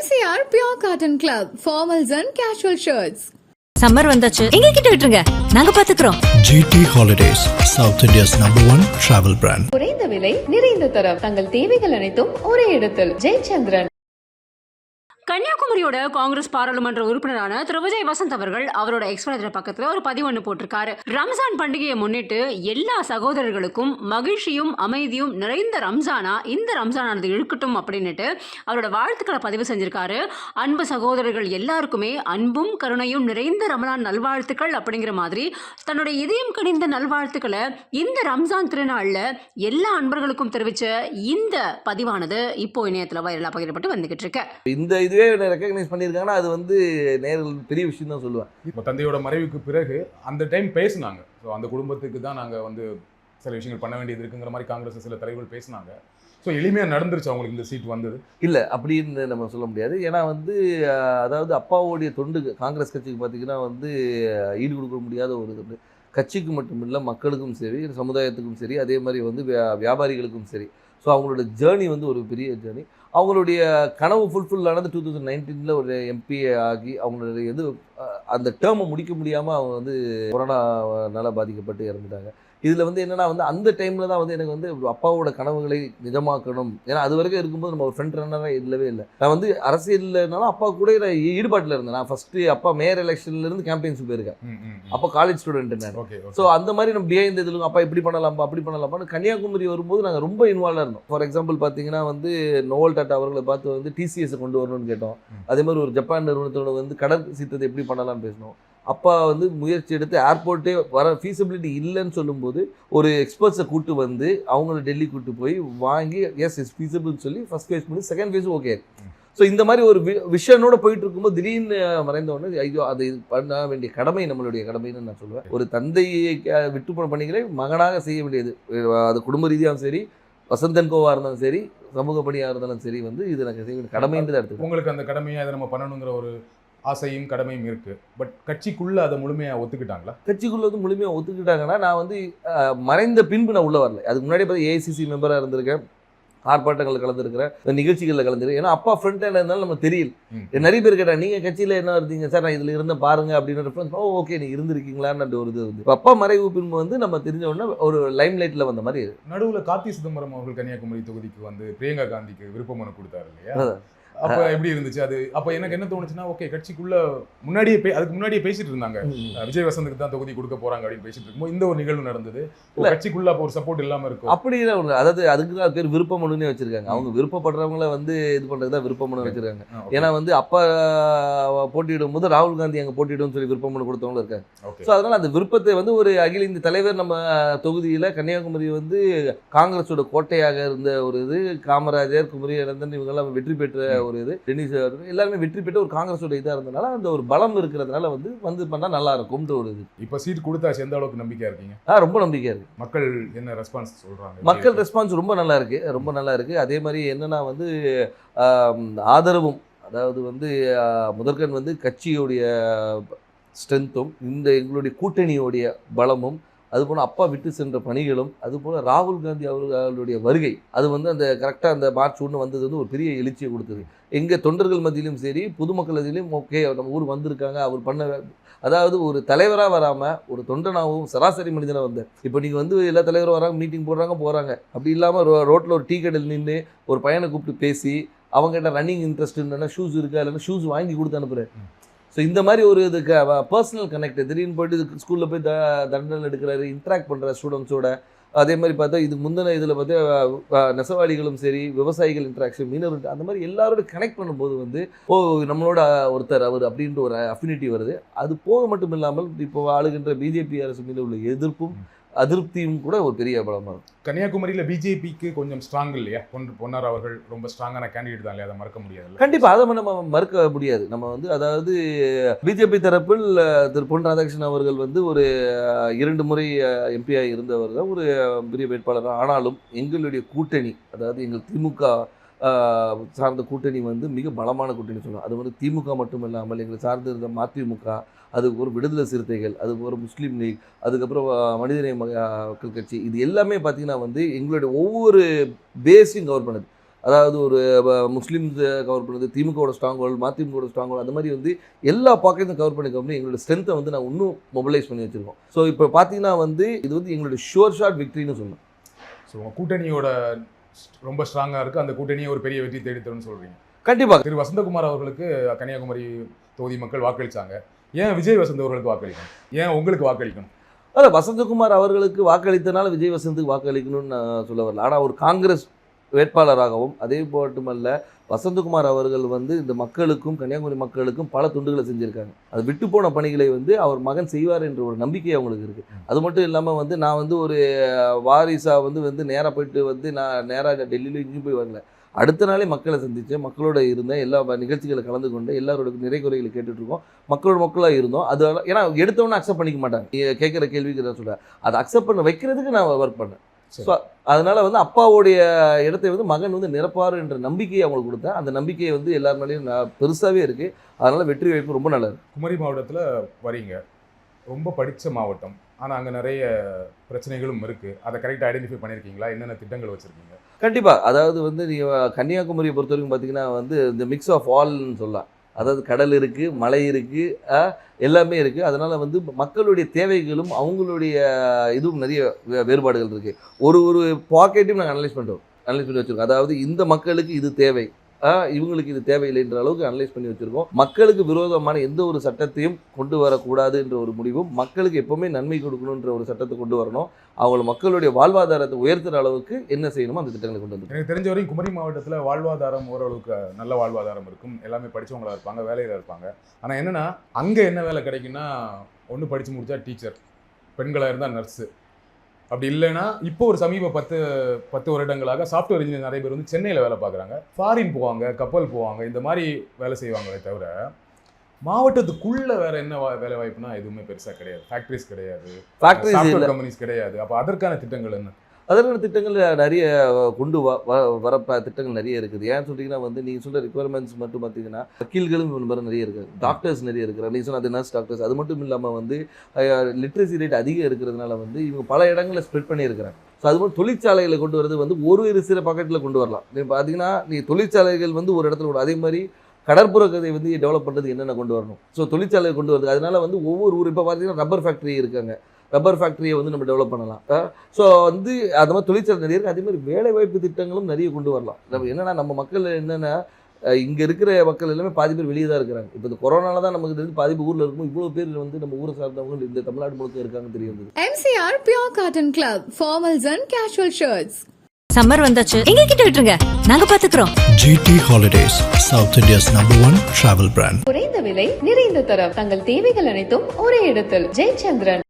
MCR Pure Cotton Club, formals and casual shirts. Summer வந்தாச்சு, எங்க கிட்ட விட்டுருங்க, நாங்க பாத்துக்கிறோம். GT Holidays, South India's #1 travel brand. குறைந்த விலை, நிறைந்த தரம், தங்கள் தேவைகள் அனைத்தும் ஒரே இடத்தில். ஜெயச்சந்திரன். கன்னியாகுமரியோட காங்கிரஸ் பாராளுமன்ற உறுப்பினரான திரு விஜய் வசந்த் அவர்கள் அவரோட எக்ஸ்பிரஸ் பக்கத்துல ஒரு பதிவு ஒன்று போட்டிருக்காரு. ரம்ஜான் பண்டிகையை முன்னிட்டு எல்லா சகோதரர்களுக்கும் மகிழ்ச்சியும் அமைதியும் நிறைந்த ரம்ஜானா இந்த ரம்ஜானானது இழுக்கட்டும் அப்படின்னுட்டு அவரோட வாழ்த்துக்களை பதிவு செஞ்சிருக்காரு. அன்பு சகோதரர்கள் எல்லாருக்குமே அன்பும் கருணையும் நிறைந்த ரமலான் நல்வாழ்த்துக்கள் அப்படிங்கிற மாதிரி தன்னுடைய இதயம் கனிந்த நல்வாழ்த்துக்களை இந்த ரம்ஜான் திருநாள்ல எல்லா அன்பர்களுக்கும் தெரிவிச்ச இந்த பதிவானது இப்போ இணையத்தில் வைரலா பகிரப்பட்டு வந்துகிட்டு இருக்கு. இந்த இதுவே ரெகக்னைஸ் பண்ணியிருக்காங்கன்னா அது வந்து நேரில் பெரிய விஷயம் தான் சொல்லுவேன். இப்போ தந்தையோட மறைவுக்கு பிறகு அந்த டைம் பேசினாங்க. ஸோ அந்த குடும்பத்துக்கு தான் நாங்கள் வந்து சில விஷயங்கள் பண்ண வேண்டியது இருக்குங்கிற மாதிரி காங்கிரஸ் சில தலைவர்கள் பேசினாங்க. ஸோ எளிமையாக நடந்துருச்சு அவங்களுக்கு இந்த சீட் வந்தது? இல்லை, அப்படின்னு நம்ம சொல்ல முடியாது. ஏன்னா வந்து அதாவது அப்பாவோடைய தொண்டு காங்கிரஸ் கட்சிக்கு பார்த்திங்கன்னா வந்து ஈடு கொடுக்க முடியாத ஒரு இது. கட்சிக்கு மட்டும் இல்லை, மக்களுக்கும் சரி, சமுதாயத்துக்கும் சரி, அதே மாதிரி வந்து வியாபாரிகளுக்கும் சரி. ஸோ அவங்களோட ஜேர்னி வந்து ஒரு பெரிய ஜேர்னி. அவங்களுடைய கனவு ஃபுல்ஃபில் ஆனது 2019 ஒரு எம்பி ஆகி அவங்களுடைய அந்த டேர்மை முடிக்க முடியாமல் அவங்க வந்து கொரோனாவால் பாதிக்கப்பட்டு இறந்துட்டாங்க. இதில் வந்து என்னென்னா வந்து அந்த டைமில் தான் வந்து எனக்கு வந்து அப்பாவோட கனவுகளை நிஜமாக்கணும். ஏன்னா அது வரைக்கும் இருக்கும்போது நம்ம ஒரு ஃப்ரெண்ட் ரன்னராக இல்லவே இல்லை. நான் வந்து அரசியல்னாலும் அப்பா கூட நான் ஈடுபாட்டில் இருந்தேன். நான் ஃபஸ்ட்டு அப்பா மேயர் எலெக்ஷன்லேருந்து கேம்பெயின்ஸ் போயிருக்கேன். அப்போ காலேஜ் ஸ்டூடெண்ட் நான். ஸோ அந்த மாதிரி நம்ம பிஹைண்ட் இதில் அப்பா இப்படி பண்ணலாம்ப்பா அப்படி பண்ணலாம்ப்பான்னு கன்னியாகுமரி வரும்போது நாங்கள் ரொம்ப இன்வால்வாக இருந்தோம். ஃபார் எக்ஸாம்பிள் பார்த்தீங்கன்னா வந்து நோவல் டாட்டா அவர்களை பார்த்து வந்து டிசிஎஸை கொண்டு வரணும்னு கேட்டோம். அதே மாதிரி ஒரு ஜப்பான் நிறுவனத்தோட வந்து கடல் சீத்தத்தை எப்படி பண்ணலாம்னு பேசினோம். அப்பா வந்து முயற்சி எடுத்து ஏர்போர்ட்டே வர ஃபீஸிபிலிட்டி இல்லைன்னு சொல்லும்போது ஒரு எக்ஸ்பர்ட்ஸை கூப்பிட்டு வந்து அவங்கள டெல்லி கூப்பிட்டு போய் வாங்கி எஸ் இஸ் ஃபீஸிபிள்னு சொல்லி ஃபஸ்ட் ஃபேஸ் பண்ணி செகண்ட் ஃபேஸ் ஓகே. ஸோ இந்த மாதிரி ஒரு விஷனோட போயிட்டு இருக்கும்போது திடீர்னு மறைந்த உடனே ஐயோ அது பண்ண வேண்டிய கடமை நம்மளுடைய கடமைன்னு நான் சொல்லுவேன். ஒரு தந்தையை விட்டு போன பணிகளை மகனாக செய்ய வேண்டியது. அது குடும்ப ரீதியாகவும் சரி, வசந்தன் கோவாக இருந்தாலும் சரி, சமூக பணியாக இருந்தாலும் சரி, வந்து இது எனக்கு செய்ய வேண்டிய கடமைன்னு தான் எடுத்துக்கோங்க. உங்களுக்கு அந்த கடமையை அதை நம்ம பண்ணணுங்கிற ஒரு ஆசையும் கடமையும் இருக்கு. பட் கட்சிக்குள்ள அதை முழுமையாக ஒத்துக்கிட்டாங்களா? கட்சிக்குள்ள வந்து முழுமையாக ஒத்துக்கிட்டாங்கன்னா நான் வந்து மறைந்த பின்பு நான் உள்ள வரல. அதுக்கு முன்னாடி பார்த்து ஏஐசிசி மெம்பராக இருந்திருக்கேன், ஆர்ப்பாட்டங்களில் கலந்துருக்கிறேன், நிகழ்ச்சிகளில் கலந்துருக்கேன். ஏன்னா அப்பா ஃப்ரெண்ட் ஹேண்ட் இருந்தாலும் நம்ம தெரியல. நிறைய பேர் கேட்டாங்க நீங்கள் கட்சியில் என்ன இருந்தீங்க சார், நான் இதில் இருந்த பாருங்க அப்படின்னு ரெஃபரன்ஸ். ஓகே நீ இருந்திருக்கீங்களான்னு ஒரு இது வந்து அப்பா மறைவு பின்பு வந்து நம்ம தெரிஞ்ச உடனே ஒரு லைம் லைட்டில் வந்த மாதிரி. நடுவில் கார்த்தி சிதம்பரம் அவர்கள் கன்னியாகுமரி தொகுதிக்கு வந்து பிரியங்கா காந்திக்கு விருப்ப மனு கொடுத்தாரு இல்லையா? அப்போ எப்படி இருந்துச்சு அது? அப்போ எனக்கு என்ன தோணுச்சுன்னா, ஓகே கட்சிக்குள்ள அதுக்கு முன்னாடியே பேசிட்டு இருந்தாங்க விஜய் வசந்துக்கு தான் தொகுதி கொடுக்க போறாங்க அப்படின்னு பேசிட்டு இருக்கும்போது இந்த ஒரு நிகழ்வு நடந்தது. கட்சிக்குள்ள அப்போ ஒரு சப்போர்ட் இல்லாம இருக்கும் அப்படி இல்லை. அதாவது அதுக்கு தான் பேர் விருப்ப மனுன்னே வச்சிருக்காங்க. அவங்க விருப்பப்படுறவங்கள வந்து இது பண்றது தான் விருப்ப மனு வச்சிருக்காங்க. ஏன்னா வந்து அப்பா போட்டியிடும் போது ராகுல் காந்தி அங்கே போட்டியிடும் சொல்லி விருப்ப மனு கொடுத்தவங்களும் இருக்காங்க. ஸோ அதனால அந்த விருப்பத்தை வந்து ஒரு அகில இந்திய தலைவர் நம்ம தொகுதியில் கன்னியாகுமரி வந்து காங்கிரஸோட கோட்டையாக இருந்த ஒரு இது, காமராஜர், குமரி அனந்தன் இவங்கெல்லாம் வெற்றி பெற்ற ஒரு இது, டென்னிஸ் எல்லாருமே வெற்றி பெற்ற ஒரு காங்கிரஸோட இதாக இருந்தனால அந்த ஒரு பலம் இருக்கிறதுனால வந்து பண்ணால் நல்லா இருக்கும்ன்ற ஒரு இது. இப்போ சீட் கொடுத்தாச்சு, எந்த அளவுக்கு நம்பிக்கையா இருக்கீங்க? ரொம்ப நம்பிக்கையா இருக்கு. மக்கள் என்ன ரெஸ்பான்ஸ் சொல்றாங்க? மக்கள் ரெஸ்பான்ஸ் ரொம்ப நல்லா இருக்கு, ரொம்ப நல்லா இருக்கு. அதே மாதிரி என்னன்னா வந்து ஆதரவும், அதாவது வந்து முதற்கண் வந்து கட்சியோடைய ஸ்ட்ரென்த்தும் இந்த எங்களுடைய கூட்டணியோடைய பலமும், அதுபோல் அப்பா விட்டு சென்ற பணிகளும், அதுபோல் ராகுல் காந்தி அவர்களுடைய வருகை, அது வந்து அந்த கரெக்டாக அந்த மார்ச் 1 வந்தது வந்து ஒரு பெரிய எழுச்சியை கொடுத்தது. எங்கள் தொண்டர்கள் மத்தியிலும் சரி, பொதுமக்கள் மத்தியிலும் ஓகே நம்ம ஊர் வந்திருக்காங்க, அவர் பண்ண, அதாவது ஒரு தலைவராக வராமல் ஒரு தொண்டனாகவும் சராசரி மனிதனாக வந்தார். இப்போ நீங்கள் வந்து எல்லா தலைவரும் வராங்க, மீட்டிங் போகிறாங்க. அப்படி இல்லாமல் ரோட்டில் ஒரு டீ கடையில் நின்று ஒரு பையனை கூப்பிட்டு பேசி அவங்ககிட்ட ரன்னிங் இன்ட்ரெஸ்ட் இல்லைன்னா ஷூஸ் இருக்கா, இல்லைன்னா ஷூஸ் வாங்கி கொடுத்து அனுப்புகிறேன். ஸோ இந்த மாதிரி ஒரு இதுக்கு பர்சனல் கனெக்ட், திடீர்னு போய்ட்டு ஸ்கூலில் போய் தண்டனை எடுக்கிறாரு, இன்ட்ராக்ட் பண்ணுற ஸ்டூடெண்ட்ஸோட. அதே மாதிரி பார்த்தா இதுக்கு முந்தின இதில் பார்த்தா நெசவாளிகளும் சரி, விவசாயிகள் இன்ட்ராக்ஷன், மீனவர், அந்த மாதிரி எல்லாரோட கனெக்ட் பண்ணும்போது வந்து நம்மளோட ஒருத்தர் அவர் அப்படின்ற ஒரு அஃபினிட்டி வருது. அது போக மட்டும் இல்லாமல் இப்போ ஆளுகின்ற பிஜேபி அரசு மீது உள்ள எதிர்ப்பும் அதிருப்தியும் கூட ஒரு பெரிய பலமாக இருக்கும். கன்னியாகுமரியில் பிஜேபிக்கு கொஞ்சம் ஸ்ட்ராங் இல்லையா? பொன்னார் அவர்கள் ரொம்ப ஸ்ட்ராங்கான கேண்டிடேட் தான் இல்லையா? அதை மறக்க முடியாது. கண்டிப்பாக அதை நம்ம மறுக்க முடியாது. நம்ம வந்து அதாவது பிஜேபி தரப்பில் திரு பொன் ராதாகிருஷ்ணன் அவர்கள் வந்து ஒரு 2 முறை எம்பியாக இருந்தவர் தான், ஒரு பெரிய வேட்பாளர். ஆனாலும் எங்களுடைய கூட்டணி, அதாவது எங்கள் திமுக சார்ந்த கூட்டணி வந்து மிக பலமான கூட்டணி சொல்லலாம். அது வந்து திமுக மட்டும் இல்லாமல் எங்களை சார்ந்து இருந்த மதிமுக, அதுக்கு ஒரு விடுதலை சிறுத்தைகள், அதுக்கு ஒரு முஸ்லீம் லீக், அதுக்கப்புறம் மனிதநேய மக்கள் கட்சி, இது எல்லாமே பார்த்திங்கன்னா வந்து எங்களுடைய ஒவ்வொரு பேஸையும் கவர் பண்ணுது. அதாவது ஒரு முஸ்லீம்ஸ் கவர் பண்ணுறது, திமுகவோட ஸ்ட்ராங் ஹோல்டு, மதிமுகவோட ஸ்ட்ராங் ஹோல்டு, அந்த மாதிரி வந்து எல்லா பாக்கெட்டும் கவர் பண்ணி எங்களோட ஸ்ட்ரென்த்தை வந்து நான் இன்னும் மொபிலைஸ் பண்ணி வச்சுருக்கோம். ஸோ இப்போ பார்த்தீங்கன்னா வந்து இது வந்து எங்களோட ஷுவர் ஷாட் விக்ட்ரின்னு சொல்லணும். ஸோ உங்கள் கூட்டணியோட ரொம்ப ஸ்ட்ராங்காக இருக்குது, அந்த கூட்டணியை ஒரு பெரிய வெற்றி தேடித்தரும்னு சொல்கிறீங்க. கண்டிப்பாக திரு வசந்தகுமார் அவர்களுக்கு கன்னியாகுமரி தொகுதி மக்கள் வாக்களித்தாங்க. ஏன் விஜய் வசந்த் அவர்களுக்கு வாக்களிக்கணும்? ஏன் உங்களுக்கு வாக்களிக்கணும்? அதான் வசந்தகுமார் அவர்களுக்கு வாக்களித்தனால விஜய் வசந்துக்கு வாக்களிக்கணும்னு நான் சொல்ல வரல. ஆனால் ஒரு காங்கிரஸ் வேட்பாளராகவும் அதே மட்டுமல்ல வசந்தகுமார் அவர்கள் வந்து இந்த மக்களுக்கும் கன்னியாகுமரி மக்களுக்கும் பல துண்டுகளை செஞ்சுருக்காங்க. அது விட்டு போன பணிகளை வந்து அவர் மகன் செய்வார் என்ற ஒரு நம்பிக்கை அவங்களுக்கு இருக்குது. அது மட்டும் இல்லாமல் வந்து நான் வந்து ஒரு வாரிசாக வந்து நேராக போயிட்டு வந்து நான் நேராக டெல்லியில் இங்கேயும் போய் வரல. அடுத்த நாளே மக்களை சந்தித்தேன், மக்களோட இருந்தேன், எல்லா நிகழ்ச்சிகளை கலந்து கொண்டு எல்லாரோட நிறை குறைகளை கேட்டுட்ருக்கோம், மக்களாக இருந்தோம். அது ஏன்னா எடுத்தவொன்னே அக்செப்ட் பண்ணிக்க மாட்டாங்க. கேட்குற கேள்விக்கு நான் சொல்கிறேன், அதை அக்செப்ட் பண்ண வைக்கிறதுக்கு நான் ஒர்க் பண்ணேன். ஸோ அதனால் வந்து அப்பாவுடைய இடத்தை வந்து மகன் வந்து நிரப்பார் என்ற நம்பிக்கையை அவங்களுக்கு கொடுத்தேன். அந்த நம்பிக்கையை வந்து எல்லார் மேலேயும் பெருசாகவே இருக்குது. அதனால் வெற்றி வாய்ப்பு ரொம்ப நல்லது. குமரி மாவட்டத்தில் வரீங்க, ரொம்ப படித்த மாவட்டம், ஆனால் அங்கே நிறைய பிரச்சனைகளும் இருக்குது. அதை கரெக்டாக ஐடென்டிஃபை பண்ணியிருக்கீங்களா? என்னென்ன திட்டங்கள் வச்சுருக்கீங்க? கண்டிப்பாக. அதாவது வந்து நீங்கள் கன்னியாகுமரியை பொறுத்த வரைக்கும் பார்த்தீங்கன்னா வந்து இந்த மிக்ஸ் ஆஃப் ஆல்னு சொல்லலாம். அதாவது கடல் இருக்குது, மலை இருக்குது, எல்லாமே இருக்குது. அதனால் வந்து மக்களுடைய தேவைகளும் அவங்களுடைய இதுவும் நிறைய வேறுபாடுகள் இருக்குது. ஒரு பாக்கெட்டையும் நாங்கள் அனலைஸ் பண்ணி வச்சுருக்கோம். அதாவது இந்த மக்களுக்கு இது தேவை, இவங்களுக்கு இது தேவையில்லைன்ற அளவுக்கு அனலைஸ் பண்ணி வச்சுருக்கோம். மக்களுக்கு விரோதமான எந்த ஒரு சட்டத்தையும் கொண்டு வரக்கூடாது என்ற ஒரு முடிவும், மக்களுக்கு எப்போவுமே நன்மை கொடுக்கணுன்ற ஒரு சட்டத்தை கொண்டு வரணும், அவங்கள மக்களுடைய வாழ்வாதாரத்தை உயர்த்துகிற அளவுக்கு என்ன செய்யணுமோ அந்த திட்டங்களை கொண்டு வந்து. எனக்கு தெரிஞ்ச வரைக்கும் குமரி மாவட்டத்தில் வாழ்வாதாரம் ஓரளவுக்கு நல்ல வாழ்வாதாரம் இருக்கும், எல்லாமே படித்தவங்களாக இருப்பாங்க, வேலையில் இருப்பாங்க. ஆனால் என்னென்னா அங்கே என்ன வேலை கிடைக்குன்னா, ஒன்று படித்து முடித்தா டீச்சர், பெண்களாக இருந்தால் நர்ஸு, அப்படி இல்லைன்னா இப்போ ஒரு சமீப 10 வருடங்களாக சாஃப்ட்வேர் இன்ஜினியர் நிறைய பேர் வந்து சென்னையில் வேலை பார்க்குறாங்க, ஃபாரின் போவாங்க, கப்பல் போவாங்க, இந்த மாதிரி வேலை செய்வாங்களே தவிர மாவட்டத்துக்குள்ளே வேறு என்ன வேலை வாய்ப்புனா எதுவுமே பெருசாக கிடையாது. ஃபேக்ட்ரிஸ் கிடையாது, சாஃப்ட்வேர் கம்பெனிஸ் கிடையாது. அப்போ அதற்கான திட்டங்கள் என்ன? அதற்கான திட்டங்கள் நிறைய கொண்டு வர திட்டங்கள் நிறைய இருக்குது. ஏன்னு சொல்லிங்கன்னா வந்து நீங்கள் சொல்கிற ரிக்குவயர்மெண்ட்ஸ் மட்டும் பார்த்தீங்கன்னா வக்கீல்களும் நிறைய இருக்குது, டாக்டர்ஸ் நிறைய இருக்கிறாங்க. நீங்கள் சொன்ன அது நர்ஸ் டாக்டர்ஸ். அது மட்டும் இல்லாமல் வந்து லிட்ரஸி ரேட் அதிகம் இருக்கிறதுனால வந்து இவங்க பல இடங்களில் ஸ்ப்ரெட் பண்ணியிருக்கிறாங்க. ஸோ அது மாதிரி தொழிற்சாலைகளை கொண்டு வரது வந்து ஒரு சில பாக்கெட்டில் கொண்டு வரலாம். நீங்கள் பார்த்தீங்கன்னா தொழிற்சாலைகள் வந்து ஒரு இடத்துல அதே மாதிரி கடற்புற கதை வந்து டெவலப் பண்ணுறது என்னென்ன கொண்டு வரணும். ஸோ தொழிற்சாலை கொண்டு வருது. அதனால வந்து ஒவ்வொரு ஊர் இப்போ பார்த்தீங்கன்னா ரப்பர் ஃபேக்ட்ரி இருக்காங்க, ரப்பர் ஃபேக்ட்ரியை வந்து நம்ம டெவலப் பண்ணலாம். ஸோ வந்து அது மாதிரி தொழிற்சாலை நிறைய இருக்குது. அதே மாதிரி வேலைவாய்ப்பு திட்டங்களும் நிறைய கொண்டு வரலாம். நம்ம என்னென்னா நம்ம மக்கள் என்னென்னா இங்கே இருக்கிற மக்கள் எல்லாமே பாதி பேர் வெளியே தான் இருக்கிறாங்க. இப்போ இந்த கொரோனால தான் நமக்கு தெரிஞ்சு பாதி பேர் ஊரில் இருக்கும், இவ்வளோ பேர் வந்து நம்ம ஊரை சார்ந்தவங்க இந்த தமிழ்நாடு முழுக்க இருக்காங்கன்னு தெரிய வந்தது. MCR Pure Cotton Club, formals and casual shirts. Summer வந்தாச்சு, எங்க கிட்ட விட்டுருங்க, நாங்க பாத்துக்கிறோம். GT Holidays, South India's #1 travel brand. குறைந்த விலை, நிறைந்த தரம், தங்கள் தேவைகள் அனைத்தும் ஒரே இடத்தில். ஜெயச்சந்திரன்.